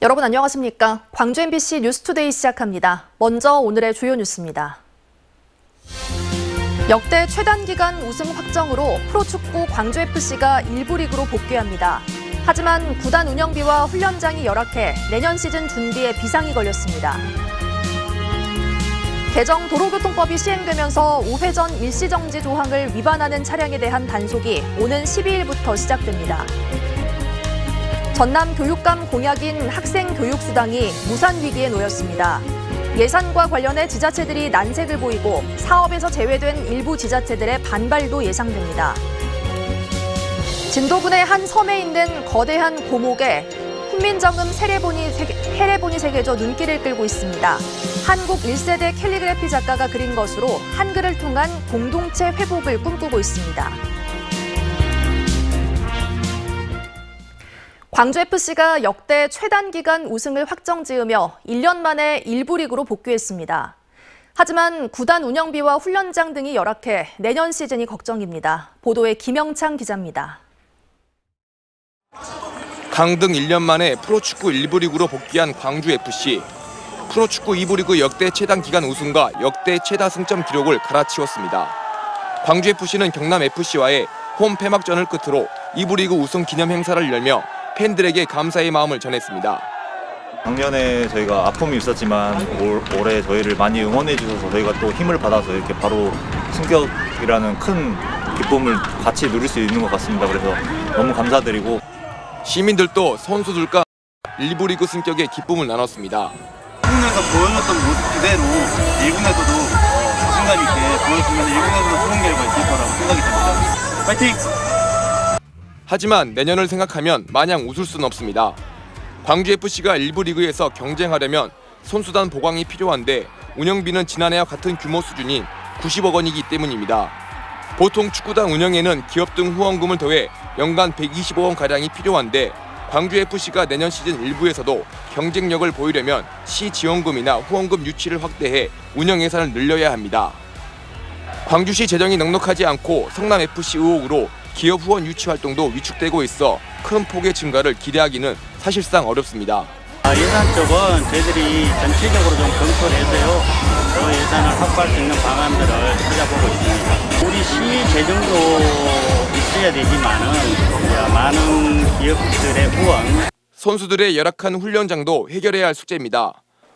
여러분 안녕하십니까? 광주 MBC 뉴스투데이 시작합니다. 먼저 오늘의 주요 뉴스입니다. 역대 최단기간 우승 확정으로 프로축구 광주FC가 1부 리그로 복귀합니다. 하지만 구단 운영비와 훈련장이 열악해 내년 시즌 준비에 비상이 걸렸습니다. 개정 도로교통법이 시행되면서 우회전 일시정지 조항을 위반하는 차량에 대한 단속이 오는 12일부터 시작됩니다. 전남 교육감 공약인 학생교육수당이 무산 위기에 놓였습니다. 예산과 관련해 지자체들이 난색을 보이고 사업에서 제외된 일부 지자체들의 반발도 예상됩니다. 진도군의 한 섬에 있는 거대한 고목에 훈민정음 해례본이 새겨져 눈길을 끌고 있습니다. 한국 1세대 캘리그래피 작가가 그린 것으로 한글을 통한 공동체 회복을 꿈꾸고 있습니다. 광주FC가 역대 최단기간 우승을 확정지으며 1년 만에 1부 리그로 복귀했습니다. 하지만 구단 운영비와 훈련장 등이 열악해 내년 시즌이 걱정입니다. 보도에 김영창 기자입니다. 강등 1년 만에 프로축구 1부 리그로 복귀한 광주FC. 프로축구 2부 리그 역대 최단기간 우승과 역대 최다 승점 기록을 갈아치웠습니다. 광주FC는 경남FC와의 홈 폐막전을 끝으로 2부 리그 우승 기념 행사를 열며 팬들에게 감사의 마음을 전했습니다. 작년에 저희가 아픔이 있었지만 올해 저희를 많이 응원해 주셔서 저희가 또 힘을 받아서 이렇게 바로 승격이라는 큰 기쁨을 같이 누릴 수 있는 것 같습니다. 그래서 너무 감사드리고 시민들도 선수들과 1부 리그 승격의 기쁨을 나눴습니다. 작년에서 보여줬던 모습 그대로 1군에서도 자신감 있게 보여주면 1군에서도 좋은 결과 있을 거라고 생각이 듭니다. 파이팅! 하지만 내년을 생각하면 마냥 웃을 수는 없습니다. 광주FC가 1부 리그에서 경쟁하려면 선수단 보강이 필요한데 운영비는 지난해와 같은 규모 수준인 90억 원이기 때문입니다. 보통 축구단 운영에는 기업 등 후원금을 더해 연간 120억 원가량이 필요한데 광주FC가 내년 시즌 1부에서도 경쟁력을 보이려면 시 지원금이나 후원금 유치를 확대해 운영 예산을 늘려야 합니다. 광주시 재정이 넉넉하지 않고 성남FC 의혹으로 기업 후원 유치 활동도 위축되고 있어 큰 폭의 증가를 기대하기는 사실상 어렵습니다. 예산 쪽은 저희들이 전체적으로 좀 검토를 해서요. 그 예산을 확보할 수 있는 방안들을 찾아보고 있습니다. 우리 시 재정도 있어야 되지만은 많은 기업들의 후원. 선수들의 열악한 훈련장도 해결해야 할 숙제입니다.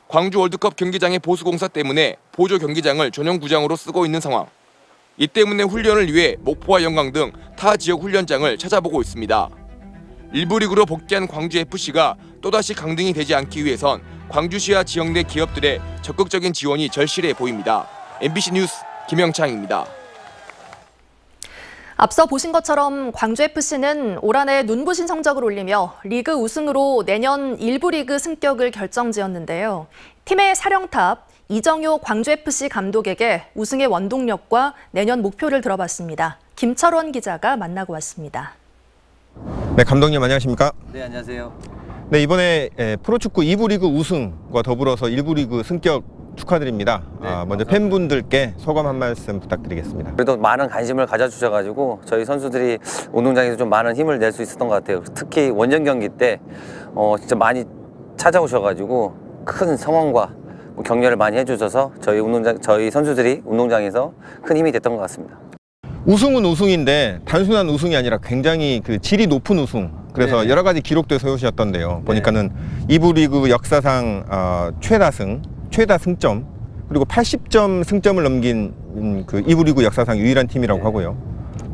광주 월드컵 경기장의 보수공사 때문에 보조 경기장을 전용 구장으로 쓰고 있는 상황. 이 때문에 훈련을 위해 목포와 영광 등 타 지역 훈련장을 찾아보고 있습니다. 1부 리그로 복귀한 광주FC가 또다시 강등이 되지 않기 위해선 광주시와 지역 내 기업들의 적극적인 지원이 절실해 보입니다. MBC 뉴스 김영창입니다. 앞서 보신 것처럼 광주FC는 올 한해 눈부신 성적을 올리며 리그 우승으로 내년 1부 리그 승격을 결정지었는데요. 팀의 사령탑 이정효 광주FC 감독에게 우승의 원동력과 내년 목표를 들어봤습니다. 김철원 기자가 만나고 왔습니다. 네, 감독님 안녕하십니까? 네, 안녕하세요. 네, 이번에 프로축구 2부 리그 우승과 더불어서 1부 리그 승격 축하드립니다. 네, 먼저 감사합니다. 팬분들께 소감 한 말씀 부탁드리겠습니다. 그래도 많은 관심을 가져주셔가지고 저희 선수들이 운동장에서 좀 많은 힘을 낼 수 있었던 것 같아요. 특히 원정 경기 때 진짜 많이 찾아오셔가지고 큰 성원과 격려를 많이 해주셔서 저희 선수들이 운동장에서 큰 힘이 됐던 것 같습니다. 우승은 우승인데 단순한 우승이 아니라 굉장히 그 질이 높은 우승. 그래서 네. 여러 가지 기록도 세우셨던데요. 네. 보니까는 2부 리그 역사상 최다 승점 그리고 80점 승점을 넘긴 그 2부 리그 역사상 유일한 팀이라고 네. 하고요.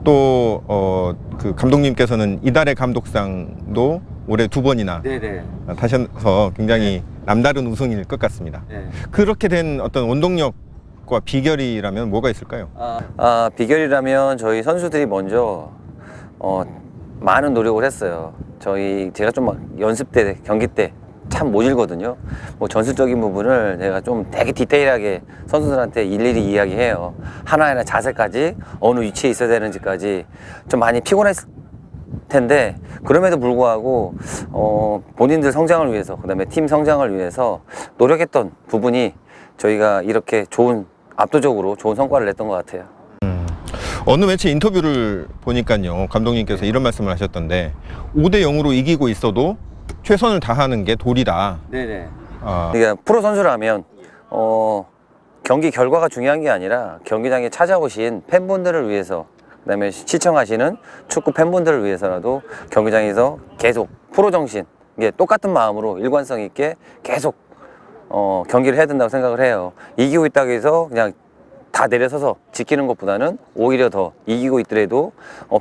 또 그 감독님께서는 이달의 감독상도 올해 2번이나 네네. 타셔서 굉장히 남다른 우승일 것 같습니다. 네. 그렇게 된 어떤 원동력과 비결이라면 뭐가 있을까요? 비결이라면 저희 선수들이 먼저 많은 노력을 했어요. 제가 좀 막 연습 때, 경기 때 참 모질거든요. 전술적인 부분을 제가 좀 되게 디테일하게 선수들한테 일일이 이야기해요. 하나하나 자세까지 어느 위치에 있어야 되는지까지 좀 많이 피곤했을 텐데 그럼에도 불구하고 본인들 성장을 위해서 그다음에 팀 성장을 위해서 노력했던 부분이 저희가 이렇게 압도적으로 좋은 성과를 냈던 것 같아요. 어느 매체 인터뷰를 보니까요, 감독님께서 이런 말씀을 하셨던데 5대 0으로 이기고 있어도 최선을 다하는 게 도리다. 네네. 그러니까 프로 선수라면 경기 결과가 중요한 게 아니라 경기장에 찾아오신 팬분들을 위해서, 그다음에 시청하시는 축구 팬분들을 위해서라도 경기장에서 계속 프로 정신, 이게 똑같은 마음으로 일관성 있게 계속 경기를 해야 된다고 생각을 해요. 이기고 있다고 해서 그냥 다 내려서서 지키는 것보다는 오히려 더 이기고 있더라도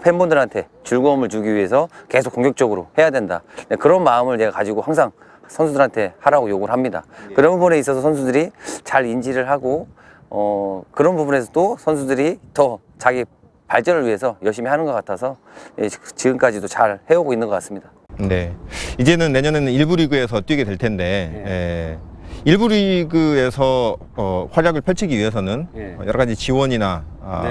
팬분들한테 즐거움을 주기 위해서 계속 공격적으로 해야 된다. 그런 마음을 내가 가지고 항상 선수들한테 하라고 요구를 합니다. 그런 부분에 있어서 선수들이 잘 인지를 하고 그런 부분에서도 선수들이 더 자기 발전을 위해서 열심히 하는 것 같아서 지금까지도 잘 해오고 있는 것 같습니다. 네, 이제는 내년에는 1부 리그에서 뛰게 될 텐데 1부 리그에서 활약을 펼치기 위해서는 여러 가지 지원이나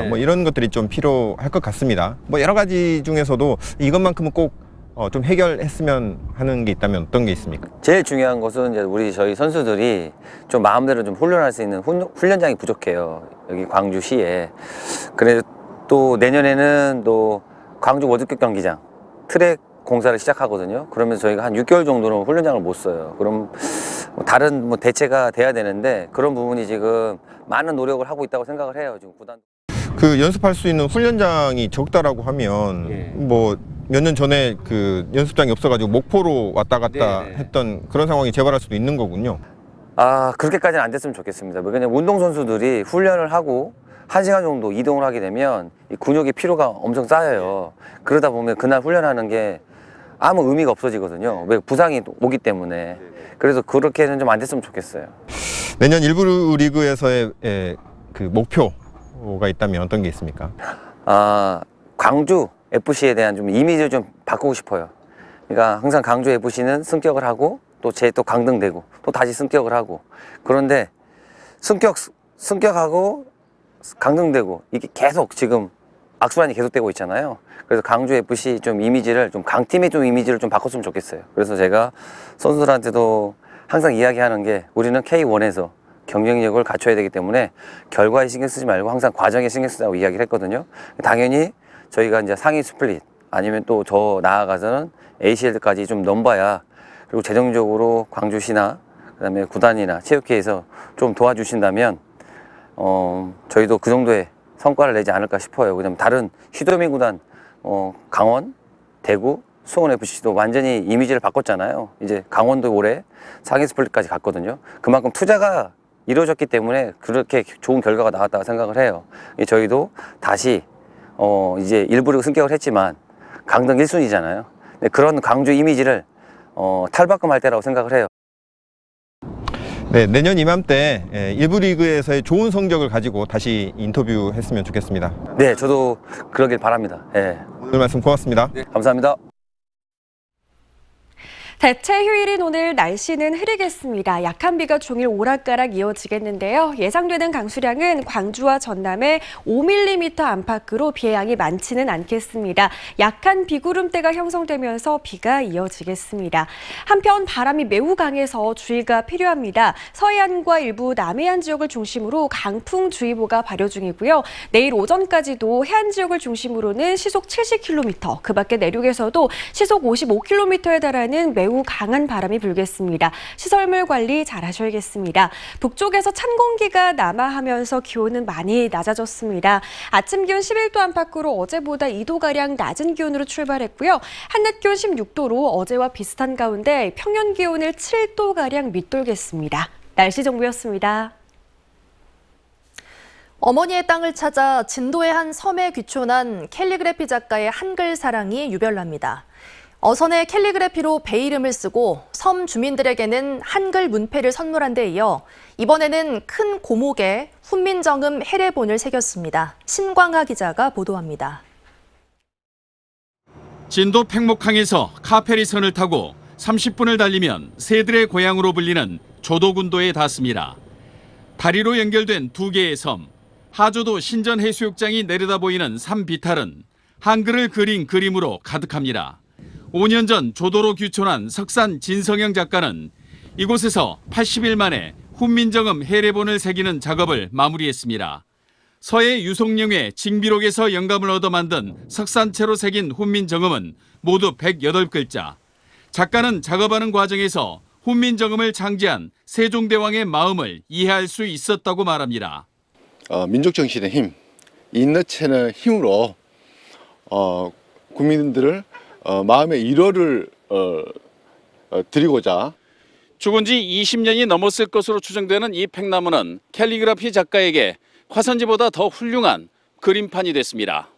뭐 이런 것들이 좀 필요할 것 같습니다. 뭐 여러 가지 중에서도 이것만큼은 꼭 좀 해결했으면 하는 게 있다면 어떤 게 있습니까? 제일 중요한 것은 이제 저희 선수들이 좀 마음대로 좀 훈련할 수 있는 훈련장이 부족해요. 여기 광주시에. 그래서 또 내년에는 또 광주 월드컵 경기장 트랙 공사를 시작하거든요. 그러면 저희가 한 6개월 정도는 훈련장을 못 써요. 그럼 다른 뭐 대체가 돼야 되는데 그런 부분이 지금 많은 노력을 하고 있다고 생각을 해요. 지금 구단. 그 연습할 수 있는 훈련장이 적다라고 하면 뭐 몇 년 전에 그 연습장이 없어가지고 목포로 왔다 갔다 했던 그런 상황이 재발할 수도 있는 거군요. 그렇게까지는 안 됐으면 좋겠습니다. 왜냐면 운동선수들이 훈련을 하고 1시간 정도 이동을 하게 되면 이 근육의 피로가 엄청 쌓여요. 그러다 보면 그날 훈련하는 게 아무 의미가 없어지거든요. 왜 부상이 오기 때문에. 그래서 그렇게는 좀 안 됐으면 좋겠어요. 내년 1부 리그에서의 그 목표가 있다면 어떤 게 있습니까? 광주 FC에 대한 좀 이미지를 좀 바꾸고 싶어요. 그러니까 항상 광주 FC는 승격을 하고 또 강등되고 또 다시 승격을 하고, 그런데 승격하고 강등되고 이게 계속 지금 악순환이 계속되고 있잖아요. 그래서 광주 FC 좀 이미지를 좀 강팀의 좀 이미지를 좀 바꿨으면 좋겠어요. 그래서 제가 선수들한테도 항상 이야기하는 게 우리는 K1에서 경쟁력을 갖춰야 되기 때문에 결과에 신경 쓰지 말고 항상 과정에 신경 쓰자고 이야기를 했거든요. 당연히 저희가 이제 상위 스플릿 아니면 또 더 나아가서는 ACL까지 좀 넘봐야, 그리고 재정적으로 광주시나 그다음에 구단이나 체육회에서 좀 도와주신다면 저희도 그 정도의 성과를 내지 않을까 싶어요. 왜냐면 다른 휘도민 구단 강원, 대구, 수원FC도 완전히 이미지를 바꿨잖아요. 이제 강원도 올해 상위 스플릿까지 갔거든요. 그만큼 투자가 이루어졌기 때문에 그렇게 좋은 결과가 나왔다고 생각을 해요. 저희도 다시 이제 1부 리그 승격을 했지만 강등 1순위잖아요. 그런 광주 이미지를 탈바꿈할 때라고 생각을 해요. 네, 내년 이맘때 1부 리그에서의 좋은 성적을 가지고 다시 인터뷰했으면 좋겠습니다. 네, 저도 그러길 바랍니다. 오늘 말씀 고맙습니다. 네, 감사합니다. 대체 휴일인 오늘 날씨는 흐리겠습니다. 약한 비가 종일 오락가락 이어지겠는데요. 예상되는 강수량은 광주와 전남에 5mm 안팎으로 비의 양이 많지는 않겠습니다. 약한 비구름대가 형성되면서 비가 이어지겠습니다. 한편 바람이 매우 강해서 주의가 필요합니다. 서해안과 일부 남해안 지역을 중심으로 강풍주의보가 발효 중이고요. 내일 오전까지도 해안 지역을 중심으로는 시속 70km, 그 밖에 내륙에서도 시속 55km에 달하는 매우 강한 바람이 불겠습니다. 시설물 관리 잘 하셔야겠습니다. 북쪽에서 찬 공기가 남하하면서 기온은 많이 낮아졌습니다. 아침 기온 11도 안팎으로 어제보다 2도가량 낮은 기온으로 출발했고요. 한낮 기온 16도로 어제와 비슷한 가운데 평년 기온을 7도가량 밑돌겠습니다. 날씨 정보였습니다. 어머니의 땅을 찾아 진도의 한 섬에 귀촌한 캘리그래피 작가의 한글 사랑이 유별납니다. 어선에 캘리그래피로 배 이름을 쓰고 섬 주민들에게는 한글 문패를 선물한 데 이어 이번에는 큰 고목에 훈민정음 해례본을 새겼습니다. 신광하 기자가 보도합니다. 진도 팽목항에서 카페리선을 타고 30분을 달리면 새들의 고향으로 불리는 조도군도에 닿습니다. 다리로 연결된 두 개의 섬, 하조도 신전해수욕장이 내려다 보이는 산비탈은 한글을 그린 그림으로 가득합니다. 5년 전 조도로 귀촌한 석산 진성영 작가는 이곳에서 80일 만에 훈민정음 해례본을 새기는 작업을 마무리했습니다. 서해 유송령의 징비록에서 영감을 얻어 만든 석산체로 새긴 훈민정음은 모두 108글자. 작가는 작업하는 과정에서 훈민정음을 창제한 세종대왕의 마음을 이해할 수 있었다고 말합니다. 민족정신의 힘, 인너체의 힘으로 국민들을 마음의 위로를 드리고자. 죽은 지 20년이 넘었을 것으로 추정되는 이 팽나무는 캘리그라피 작가에게 화선지보다 더 훌륭한 그림판이 됐습니다.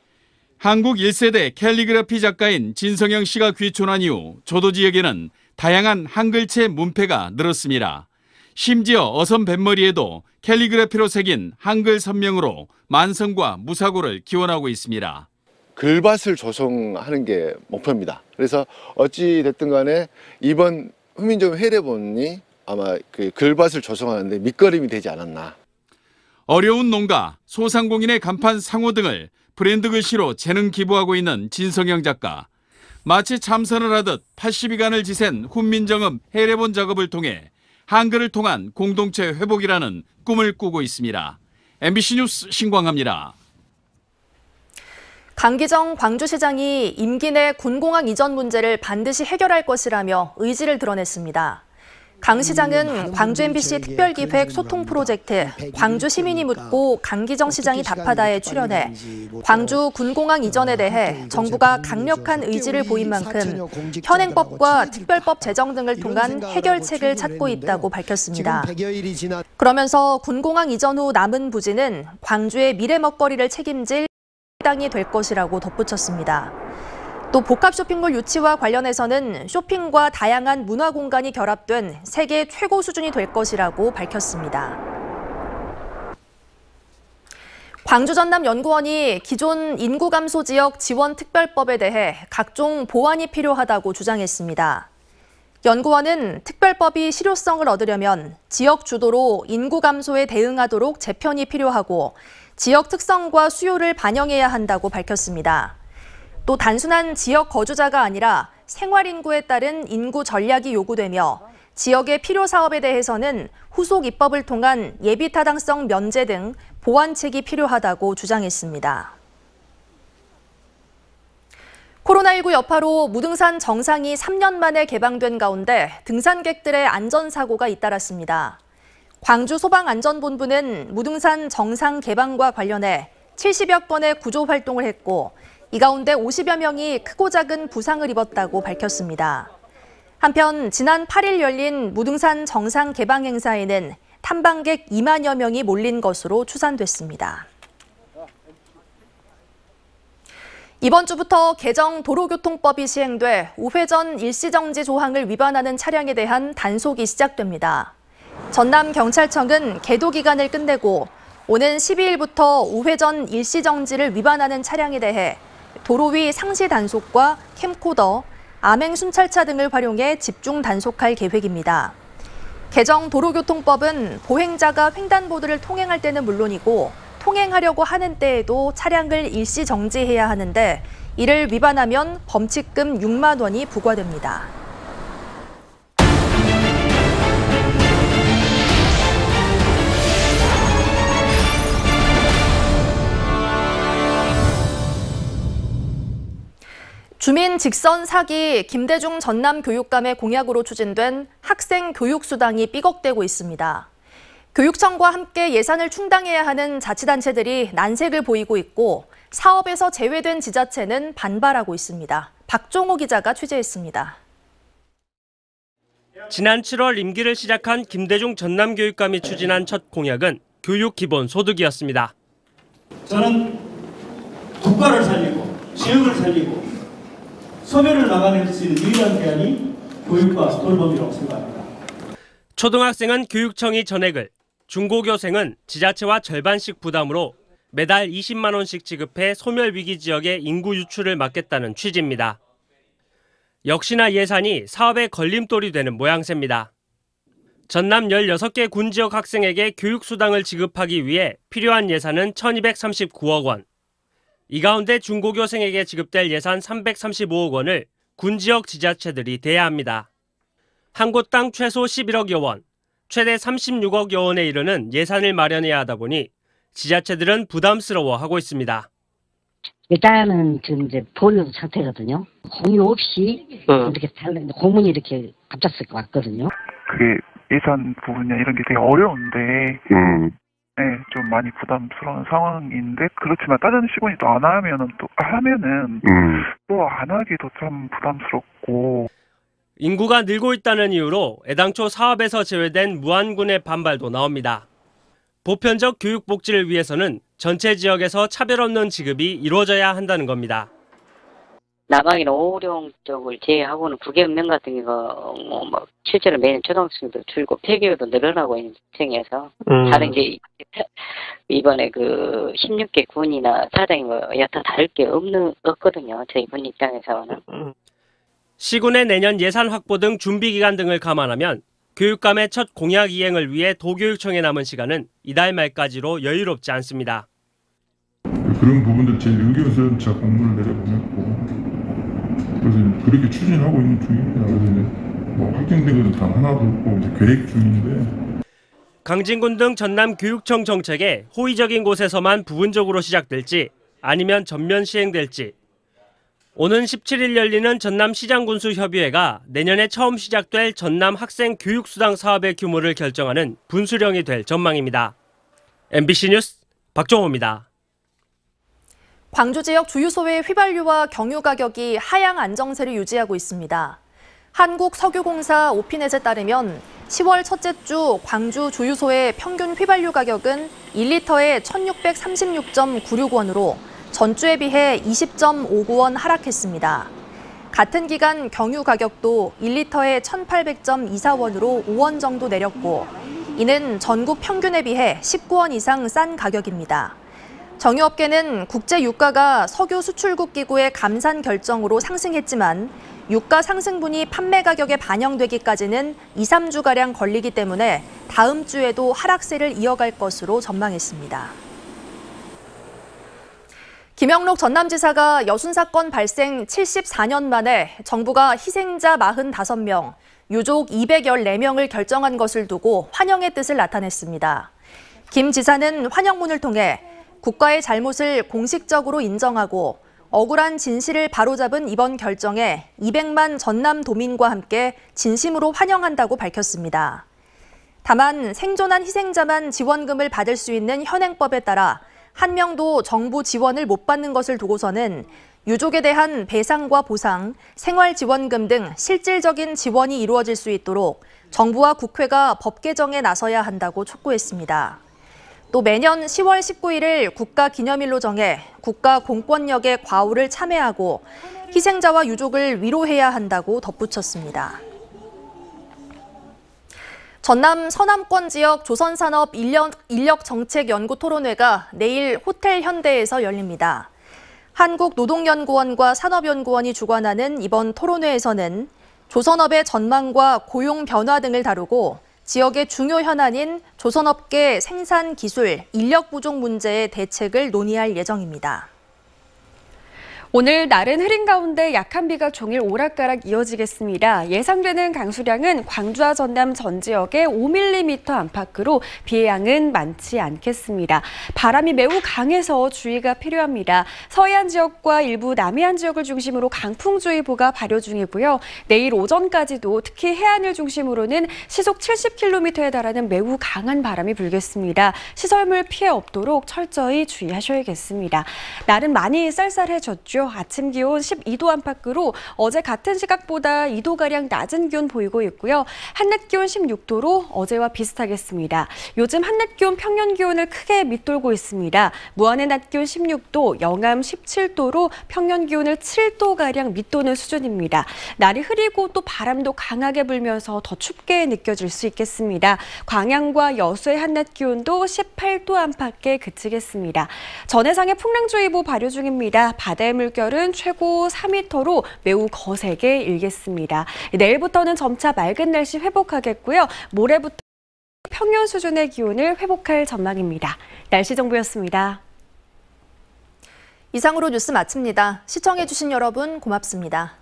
한국 1세대 캘리그라피 작가인 진성영 씨가 귀촌한 이후 조도 지역에는 다양한 한글체 문패가 늘었습니다. 심지어 어선 뱃머리에도 캘리그라피로 새긴 한글 선명으로 만성과 무사고를 기원하고 있습니다. 글밭을 조성하는 게 목표입니다. 그래서 어찌 됐든 간에 이번 훈민정음 해례본이 아마 그 글밭을 조성하는데 밑거름이 되지 않았나. 어려운 농가, 소상공인의 간판 상호 등을 브랜드 글씨로 재능 기부하고 있는 진성영 작가. 마치 참선을 하듯 80여간을 지샌 훈민정음 해례본 작업을 통해 한글을 통한 공동체 회복이라는 꿈을 꾸고 있습니다. MBC 뉴스 신광합니다. 강기정 광주시장이 임기 내 군공항 이전 문제를 반드시 해결할 것이라며 의지를 드러냈습니다. 강 시장은 광주 MBC 특별기획 소통 프로젝트 광주 시민이 묻고 강기정 시장이 답하다에 출연해 광주 군공항 이전에 대해 정부가 강력한 의지를 보인 만큼 현행법과 특별법 제정 등을 통한 해결책을 찾고 있다고 밝혔습니다. 그러면서 군공항 이전 후 남은 부지는 광주의 미래 먹거리를 책임질 땅이 될 것이라고 덧붙였습니다. 또 복합 쇼핑몰 유치와 관련해서는 쇼핑과 다양한 문화 공간이 결합된 세계 최고 수준이 될 것이라고 밝혔습니다. 광주 전남연구원이 기존 인구 감소 지역 지원 특별법에 대해 각종 보완이 필요하다고 주장했습니다. 연구원은 특별법이 실효성을 얻으려면 지역 주도로 인구 감소에 대응하도록 재편이 필요하고 지역 특성과 수요를 반영해야 한다고 밝혔습니다. 또 단순한 지역 거주자가 아니라 생활 인구에 따른 인구 전략이 요구되며 지역의 필요 사업에 대해서는 후속 입법을 통한 예비 타당성 면제 등 보완책이 필요하다고 주장했습니다. 코로나19 여파로 무등산 정상이 3년 만에 개방된 가운데 등산객들의 안전사고가 잇따랐습니다. 광주소방안전본부는 무등산 정상 개방과 관련해 70여 건의 구조 활동을 했고 이 가운데 50여 명이 크고 작은 부상을 입었다고 밝혔습니다. 한편 지난 8일 열린 무등산 정상 개방 행사에는 탐방객 2만여 명이 몰린 것으로 추산됐습니다. 이번 주부터 개정 도로교통법이 시행돼 우회전 일시정지 조항을 위반하는 차량에 대한 단속이 시작됩니다. 전남경찰청은 계도 기간을 끝내고 오는 12일부터 우회전 일시정지를 위반하는 차량에 대해 도로 위 상시 단속과 캠코더, 암행 순찰차 등을 활용해 집중 단속할 계획입니다. 개정 도로교통법은 보행자가 횡단보도를 통행할 때는 물론이고 통행하려고 하는 때에도 차량을 일시 정지해야 하는데 이를 위반하면 범칙금 6만 원이 부과됩니다. 주민 직선 사기 김대중 전남교육감의 공약으로 추진된 학생 교육수당이 삐걱대고 있습니다. 교육청과 함께 예산을 충당해야 하는 자치단체들이 난색을 보이고 있고 사업에서 제외된 지자체는 반발하고 있습니다. 박종호 기자가 취재했습니다. 지난 7월 임기를 시작한 김대중 전남교육감이 추진한 첫 공약은 교육기본소득이었습니다. 저는 국가를 살리고 지역을 살리고 소멸을 막아낼 수 있는 유일한 대안이 교육과 돌봄이라고 생각합니다. 초등학생은 교육청이 전액을, 중고교생은 지자체와 절반씩 부담으로 매달 20만 원씩 지급해 소멸위기 지역의 인구 유출을 막겠다는 취지입니다. 역시나 예산이 사업의 걸림돌이 되는 모양새입니다. 전남 16개 군지역 학생에게 교육수당을 지급하기 위해 필요한 예산은 1,239억 원. 이 가운데 중고교생에게 지급될 예산 335억 원을 군지역 지자체들이 대야 합니다. 한 곳당 최소 11억여 원, 최대 36억여 원에 이르는 예산을 마련해야 하다 보니 지자체들은 부담스러워하고 있습니다. 일단은 지금 이제 보류 상태거든요. 공유 없이 이렇게 공문이 이렇게 갑작스럽게 왔거든요. 그게 예산 부분이나 이런 게 되게 어려운데, 네, 좀 많이 부담스러운 상황인데, 그렇지만 다른 직원이 또 안 하면은 또 안 하기도 참 부담스럽고. 인구가 늘고 있다는 이유로 애당초 사업에서 제외된 무안군의 반발도 나옵니다. 보편적 교육 복지를 위해서는 전체 지역에서 차별 없는 지급이 이루어져야 한다는 겁니다. 남학이나 오령 쪽을 제외하고는 9개업명 같은 경우가 뭐 실제로 매년 초등학생도 줄고 폐교도 늘어나고 있는情形에서 다른 게 이번에 그 16개 군이나 사장이 뭐 여타 다를 게 없거든요. 저희 군 입장에서는. 시군의 내년 예산 확보 등 준비 기간 등을 감안하면 교육감의 첫 공약 이행을 위해 도교육청에 남은 시간은 이달 말까지로 여유롭지 않습니다. 그런 부분들 제6기에서 제가 공문을 내려보냈고 그래서 그렇게 추진하고 있는 중입니다. 그래서 이제 뭐 확정된 것은 단 하나도 없고 이제 계획 중인데. 강진군 등 전남 교육청 정책에 호의적인 곳에서만 부분적으로 시작될지 아니면 전면 시행될지. 오는 17일 열리는 전남 시장군수협의회가 내년에 처음 시작될 전남 학생 교육수당 사업의 규모를 결정하는 분수령이 될 전망입니다. MBC 뉴스 박종호입니다. 광주 지역 주유소의 휘발유와 경유 가격이 하향 안정세를 유지하고 있습니다. 한국석유공사 오피넷에 따르면 10월 첫째 주 광주 주유소의 평균 휘발유 가격은 1리터에 1,636.96원으로 전주에 비해 20.59원 하락했습니다. 같은 기간 경유 가격도 1리터에 1,800.24원으로 5원 정도 내렸고, 이는 전국 평균에 비해 19원 이상 싼 가격입니다. 정유업계는 국제 유가가 석유 수출국 기구의 감산 결정으로 상승했지만 유가 상승분이 판매 가격에 반영되기까지는 2, 3주가량 걸리기 때문에 다음 주에도 하락세를 이어갈 것으로 전망했습니다. 김영록 전남지사가 여순 사건 발생 74년 만에 정부가 희생자 45명, 유족 214명을 결정한 것을 두고 환영의 뜻을 나타냈습니다. 김 지사는 환영문을 통해 국가의 잘못을 공식적으로 인정하고 억울한 진실을 바로잡은 이번 결정에 200만 전남 도민과 함께 진심으로 환영한다고 밝혔습니다. 다만 생존한 희생자만 지원금을 받을 수 있는 현행법에 따라 한 명도 정부 지원을 못 받는 것을 두고서는 유족에 대한 배상과 보상, 생활지원금 등 실질적인 지원이 이루어질 수 있도록 정부와 국회가 법 개정에 나서야 한다고 촉구했습니다. 또 매년 10월 19일을 국가기념일로 정해 국가 공권력의 과오를 참회하고 희생자와 유족을 위로해야 한다고 덧붙였습니다. 전남 서남권 지역 조선산업 인력정책연구 토론회가 내일 호텔 현대에서 열립니다. 한국노동연구원과 산업연구원이 주관하는 이번 토론회에서는 조선업의 전망과 고용 변화 등을 다루고 지역의 중요 현안인 조선업계 생산 기술, 인력 부족 문제의 대책을 논의할 예정입니다. 오늘 날은 흐린 가운데 약한 비가 종일 오락가락 이어지겠습니다. 예상되는 강수량은 광주와 전남 전 지역에 5mm 안팎으로 비의 양은 많지 않겠습니다. 바람이 매우 강해서 주의가 필요합니다. 서해안 지역과 일부 남해안 지역을 중심으로 강풍주의보가 발효 중이고요. 내일 오전까지도 특히 해안을 중심으로는 시속 70km에 달하는 매우 강한 바람이 불겠습니다. 시설물 피해 없도록 철저히 주의하셔야겠습니다. 날은 많이 쌀쌀해졌죠. 아침 기온 12도 안팎으로 어제 같은 시각보다 2도가량 낮은 기온 보이고 있고요. 한낮 기온 16도로 어제와 비슷하겠습니다. 요즘 한낮 기온 평년 기온을 크게 밑돌고 있습니다. 무안의 낮 기온 16도, 영암 17도로 평년 기온을 7도가량 밑도는 수준입니다. 날이 흐리고 또 바람도 강하게 불면서 더 춥게 느껴질 수 있겠습니다. 광양과 여수의 한낮 기온도 18도 안팎에 그치겠습니다. 전해상의 풍랑주의보 발효 중입니다. 바다의 물결은 최고 4m로 매우 거세게 일겠습니다. 내일부터는 점차 맑은 날씨 회복하겠고요. 모레부터 평년 수준의 기온을 회복할 전망입니다. 날씨 정보였습니다. 이상으로 뉴스 마칩니다. 시청해주신 여러분 고맙습니다.